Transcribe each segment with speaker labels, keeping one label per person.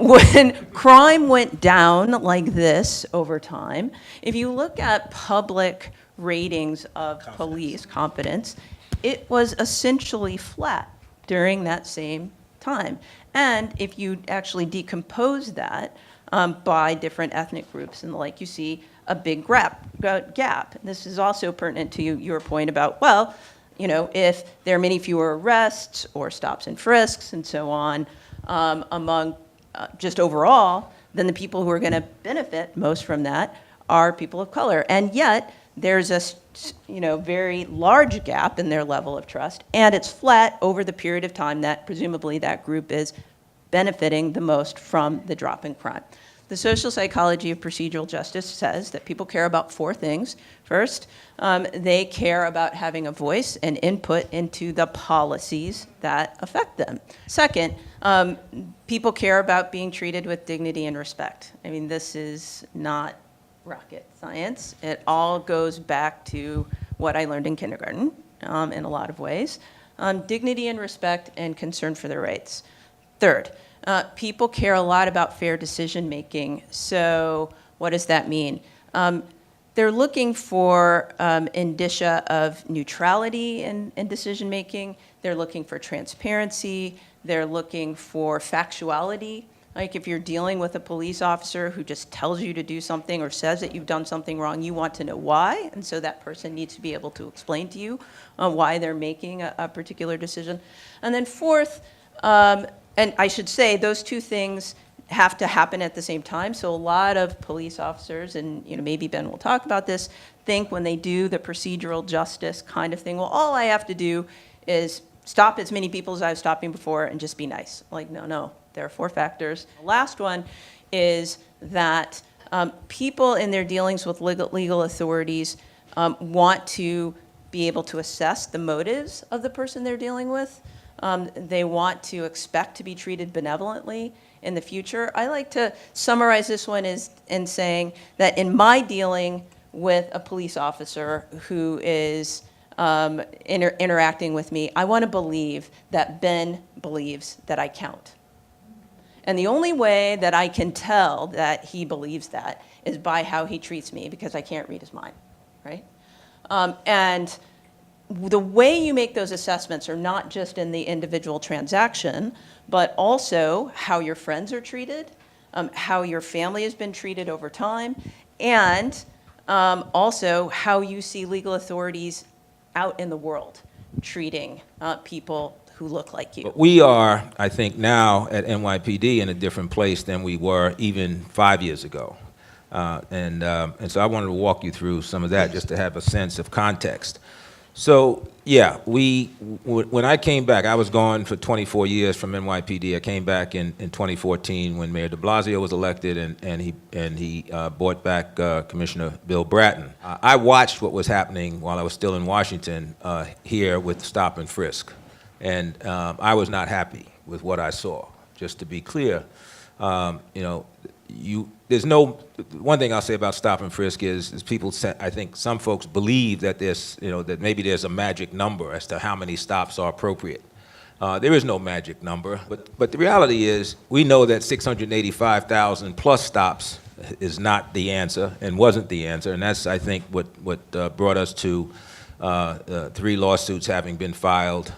Speaker 1: when crime went down like this over time, if you look at public ratings of police competence, it was essentially flat during that same time. And if you actually decompose that by different ethnic groups and the like, you see a big gap. This is also pertinent to your point about, well, you know, if there are many fewer arrests or stops and frisks and so on among just overall, then the people who are going to benefit most from that are people of color. And yet, there's a very large gap in their level of trust, and it's flat over the period of time that presumably that group is benefiting the most from the drop in crime. The social psychology of procedural justice says that people care about four things. First, they care about having a voice and input into the policies that affect them. Second, people care about being treated with dignity and respect. I mean, this is not rocket science. It all goes back to what I learned in kindergarten in a lot of ways. Dignity and respect and concern for their rights. Third, people care a lot about fair decision making. So what does that mean? They're looking for indicia of neutrality in decision making. They're looking for transparency. They're looking for factuality. Like if you're dealing with a police officer who just tells you to do something or says that you've done something wrong, you want to know why, and so that person needs to be able to explain to you why they're making a particular decision. And then fourth, and I should say those two things have to happen at the same time. So a lot of police officers, and maybe Ben will talk about this, think when they do the procedural justice kind of thing, well, all I have to do is stop as many people as I was stopping before and just be nice. Like, no. There are four factors. The last one is that people in their dealings with legal authorities want to be able to assess the motives of the person they're dealing with. They want to expect to be treated benevolently in the future. I like to summarize this one in saying that in my dealing with a police officer who is interacting with me, I want to believe that Ben believes that I count. And the only way that I can tell that he believes that is by how he treats me, because I can't read his mind, right? And the way you make those assessments are not just in the individual transaction, but also how your friends are treated, how your family has been treated over time, and also how you see legal authorities out in the world treating people who look like you.
Speaker 2: But we are, I think, now at NYPD in a different place than we were even 5 years ago. And so I wanted to walk you through some of that just to have a sense of context. So, yeah, when I came back, I was gone for 24 years from NYPD. I came back in 2014 when Mayor de Blasio was elected, and he brought back Commissioner Bill Bratton. I watched what was happening while I was still in Washington here with stop and frisk. And I was not happy with what I saw. Just to be clear, there's no. One thing I'll say about stop and frisk is people say, I think some folks believe that that maybe there's a magic number as to how many stops are appropriate. There is no magic number, but the reality is we know that 685,000 plus stops is not the answer and wasn't the answer, and that's I think what brought us to. 3 lawsuits having been filed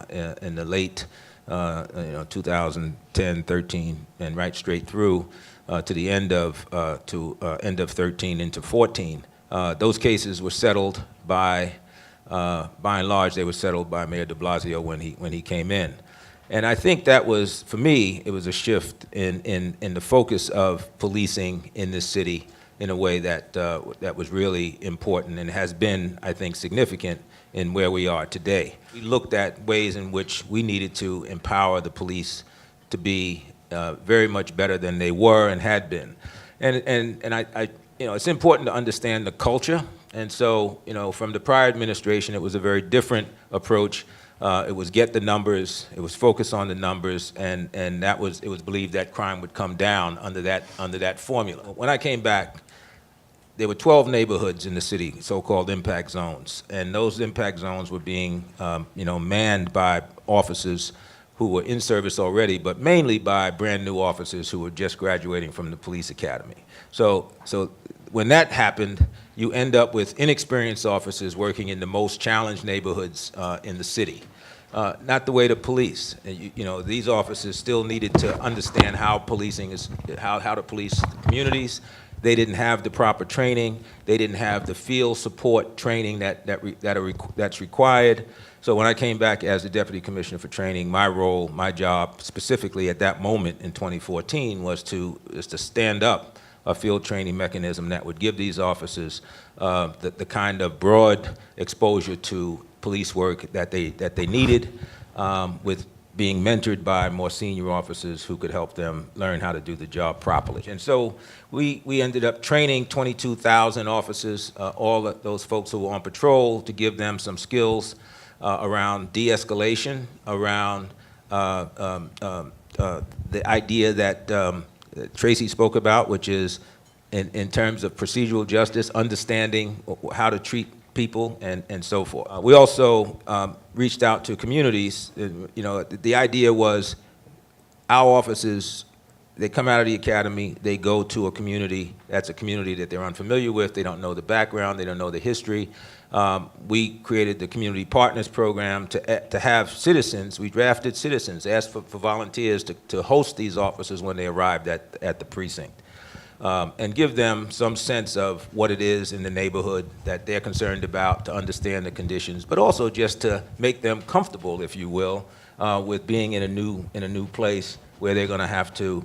Speaker 2: in the late 2010, 13, and right straight through to the end of end of 13 into 14. Those cases were settled by and large, they were settled by Mayor de Blasio when he came in. And I think that was, for me, it was a shift in the focus of policing in this city in a way that was really important and has been, I think, significant in where we are today. We looked at ways in which we needed to empower the police to be very much better than they were and had been. And I it's important to understand the culture. And so, from the prior administration, it was a very different approach. It was get the numbers, it was focus on the numbers, and it was believed that crime would come down under that formula. When I came back, there were 12 neighborhoods in the city, so-called impact zones, and those impact zones were being, manned by officers who were in service already, but mainly by brand-new officers who were just graduating from the police academy. So when that happened, you end up with inexperienced officers working in the most challenged neighborhoods in the city. Not the way to police. You know, these officers still needed to understand how policing is, how to police communities. They didn't have the proper training. They didn't have the field support training that's required. So when I came back as the Deputy Commissioner for Training, my role, my job, specifically at that moment in 2014, was to stand up a field training mechanism that would give these officers the kind of broad exposure to police work that they needed, with being mentored by more senior officers who could help them learn how to do the job properly. And so we ended up training 22,000 officers, all of those folks who were on patrol, to give them some skills around de-escalation, around the idea that Tracy spoke about, which is in terms of procedural justice, understanding how to treat people and so forth. We also reached out to communities. You know, the idea was our officers, they come out of the academy, they go to a community that's a community that they're unfamiliar with, they don't know the background, they don't know the history. We created the Community Partners Program to have citizens. We drafted citizens, asked for volunteers to host these officers when they arrived at the precinct. And give them some sense of what it is in the neighborhood that they're concerned about, to understand the conditions, but also just to make them comfortable, if you will, with being in a new place where they're going to have to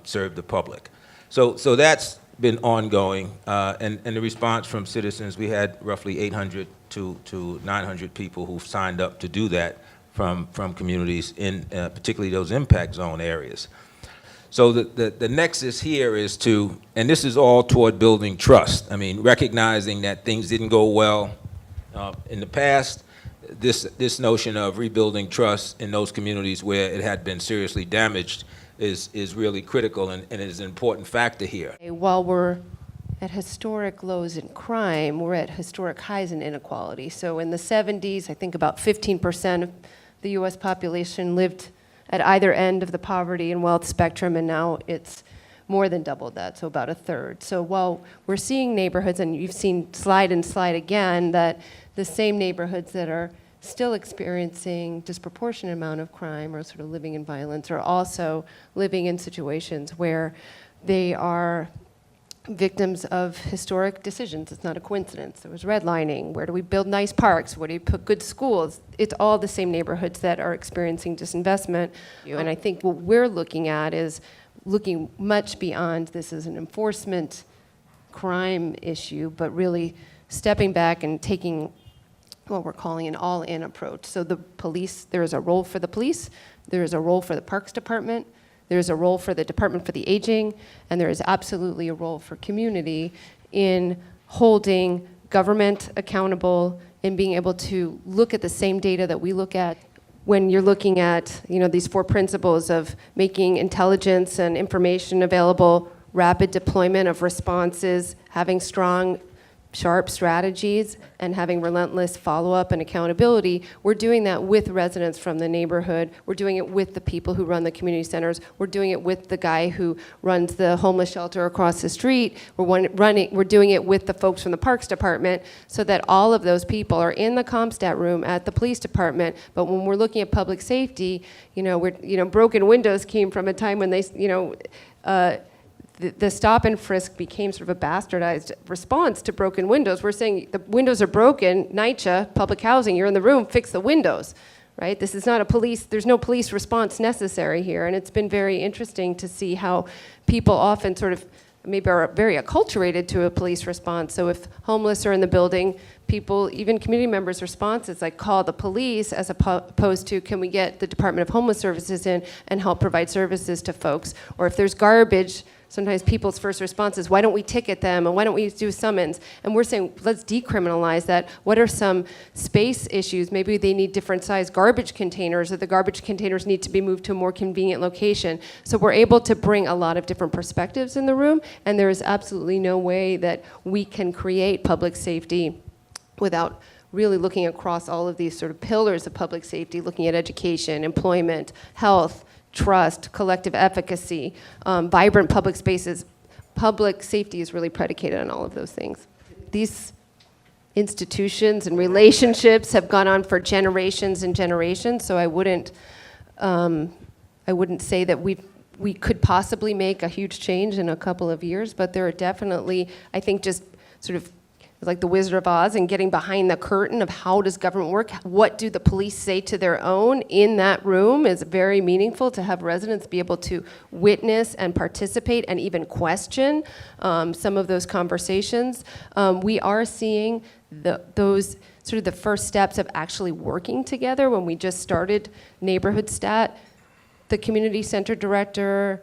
Speaker 2: serve the public. So that's been ongoing, and the response from citizens, we had roughly 800 to 900 people who signed up to do that from communities in particularly those impact zone areas. So the nexus here is to, and this is all toward building trust. I mean, recognizing that things didn't go well in the past, this notion of rebuilding trust in those communities where it had been seriously damaged is really critical and is an important factor here.
Speaker 3: While we're at historic lows in crime, we're at historic highs in inequality. So in the 70s, I think about 15% of the US population lived at either end of the poverty and wealth spectrum, and now it's more than double that, so about a third. So while we're seeing neighborhoods, and you've seen slide and slide again, that the same neighborhoods that are still experiencing disproportionate amount of crime or sort of living in violence are also living in situations where they are victims of historic decisions. It's not a coincidence. There was redlining. Where do we build nice parks? Where do you put good schools? It's all the same neighborhoods that are experiencing disinvestment. And I think what we're looking at is looking much beyond this as an enforcement crime issue, but really stepping back and taking what we're calling an all-in approach. So the police, there is a role for the police, there is a role for the Parks Department, there is a role for the Department for the Aging, and there is absolutely a role for community in holding government accountable and being able to look at the same data that we look at when you're looking at, you know, these 4 principles of making intelligence and information available, rapid deployment of responses, having strong, sharp strategies, and having relentless follow-up and accountability. We're doing that with residents from the neighborhood. We're doing it with the people who run the community centers. We're doing it with the guy who runs the homeless shelter across the street. We're doing it with the folks from the Parks Department, so that all of those people are in the CompStat room at the police department. But when we're looking at public safety, broken windows came from a time when they, the stop and frisk became sort of a bastardized response to broken windows. We're saying the windows are broken, NYCHA, public housing, you're in the room, fix the windows, right? This is not there's no police response necessary here. And it's been very interesting to see how people often sort of maybe are very acculturated to a police response. So if homeless are in the building, people, even community members' response is like call the police, as opposed to can we get the Department of Homeless Services in and help provide services to folks? Or if there's garbage, sometimes people's first response is, why don't we ticket them, and why don't we do summons? And we're saying, let's decriminalize that. What are some space issues? Maybe they need different size garbage containers, or the garbage containers need to be moved to a more convenient location. So we're able to bring a lot of different perspectives in the room, and there is absolutely no way that we can create public safety without really looking across all of these sort of pillars of public safety, looking at education, employment, health, trust, collective efficacy, vibrant public spaces. Public safety is really predicated on all of those things. These institutions and relationships have gone on for generations and generations, so I wouldn't say that we could possibly make a huge change in a couple of years, but there are definitely, I think, just sort of like the Wizard of Oz and getting behind the curtain of how does government work, what do the police say to their own in that room is very meaningful to have residents be able to witness and participate and even question some of those conversations. We are seeing those sort of the first steps of actually working together. When we just started Neighborhood Stat, the community center director,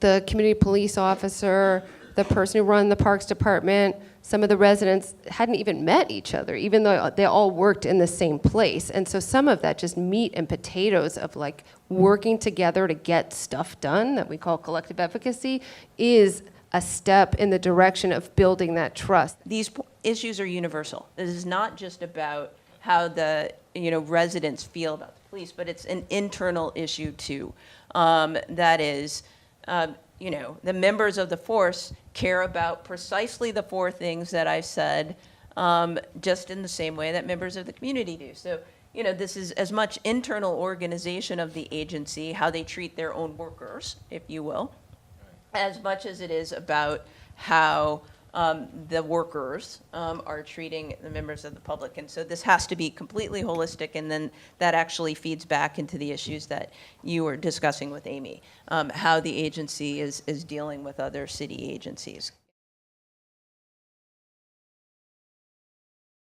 Speaker 3: the community police officer, the person who ran the parks department, some of the residents hadn't even met each other, even though they all worked in the same place. And so some of that just meat and potatoes of like working together to get stuff done that we call collective efficacy is a step in the direction of building that trust.
Speaker 1: These issues are universal. This is not just about how the residents feel about the police, but it's an internal issue too. That is, the members of the force care about precisely the four things that I said, just in the same way that members of the community do. So, this is as much internal organization of the agency, how they treat their own workers, if you will, as much as it is about how the workers are treating the members of the public. And so this has to be completely holistic, and then that actually feeds back into the issues that you were discussing with Amy, how the agency is dealing with other city agencies.